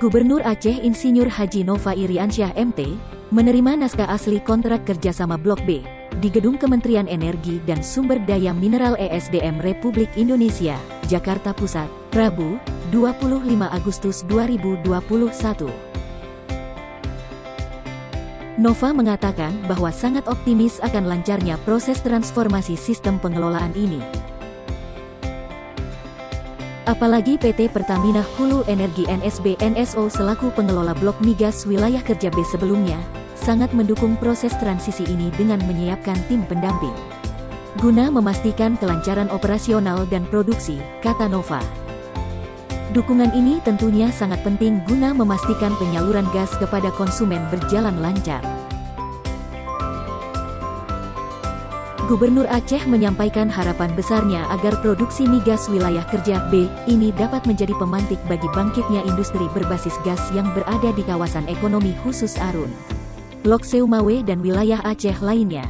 Gubernur Aceh Insinyur Haji Nova Iriansyah MT, menerima naskah asli kontrak kerjasama Blok B, di Gedung Kementerian Energi dan Sumber Daya Mineral ESDM Republik Indonesia, Jakarta Pusat, Rabu, 25 Agustus 2021. Nova mengatakan bahwa sangat optimis akan lancarnya proses transformasi sistem pengelolaan ini. Apalagi PT Pertamina Hulu Energi NSB NSO selaku pengelola blok migas wilayah kerja B sebelumnya, sangat mendukung proses transisi ini dengan menyiapkan tim pendamping. Guna memastikan kelancaran operasional dan produksi, kata Nova. Dukungan ini tentunya sangat penting guna memastikan penyaluran gas kepada konsumen berjalan lancar. Gubernur Aceh menyampaikan harapan besarnya agar produksi migas wilayah kerja B ini dapat menjadi pemantik bagi bangkitnya industri berbasis gas yang berada di kawasan ekonomi khusus Arun, Lok Seumawe dan wilayah Aceh lainnya.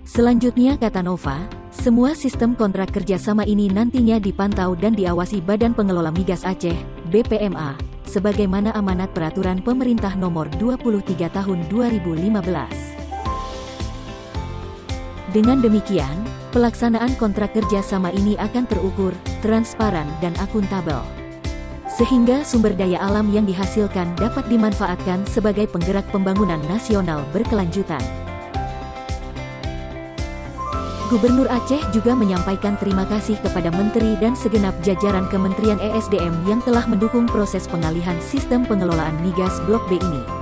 Selanjutnya, kata Nova, semua sistem kontrak kerjasama ini nantinya dipantau dan diawasi Badan Pengelola Migas Aceh, BPMA, sebagaimana amanat Peraturan Pemerintah Nomor 23 Tahun 2015. Dengan demikian, pelaksanaan kontrak kerjasama ini akan terukur, transparan dan akuntabel. Sehingga sumber daya alam yang dihasilkan dapat dimanfaatkan sebagai penggerak pembangunan nasional berkelanjutan. Gubernur Aceh juga menyampaikan terima kasih kepada Menteri dan segenap jajaran Kementerian ESDM yang telah mendukung proses pengalihan sistem pengelolaan migas Blok B ini.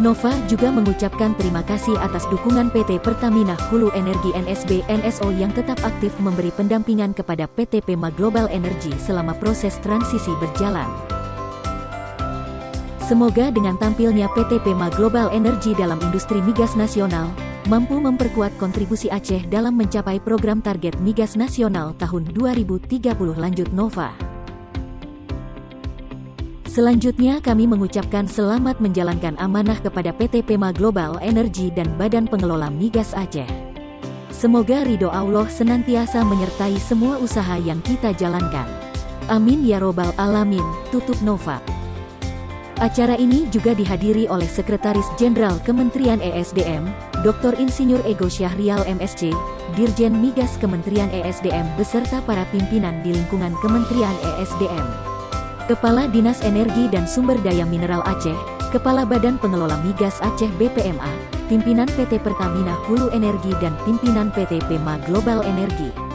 Nova juga mengucapkan terima kasih atas dukungan PT Pertamina Hulu Energi NSB NSO yang tetap aktif memberi pendampingan kepada PT Pema Global Energy selama proses transisi berjalan. Semoga dengan tampilnya PT Pema Global Energy dalam industri migas nasional, mampu memperkuat kontribusi Aceh dalam mencapai program target migas nasional tahun 2030, lanjut Nova. Selanjutnya kami mengucapkan selamat menjalankan amanah kepada PT Pema Global Energy dan Badan Pengelola Migas Aceh. Semoga ridho Allah senantiasa menyertai semua usaha yang kita jalankan. Amin ya robbal alamin, tutup Nova. Acara ini juga dihadiri oleh Sekretaris Jenderal Kementerian ESDM, Dr. Insinyur Ego Syahrial MSc, Dirjen Migas Kementerian ESDM beserta para pimpinan di lingkungan Kementerian ESDM. Kepala Dinas Energi dan Sumber Daya Mineral Aceh, Kepala Badan Pengelola Migas Aceh BPMA, pimpinan PT Pertamina Hulu Energi dan pimpinan PT Pema Global Energi.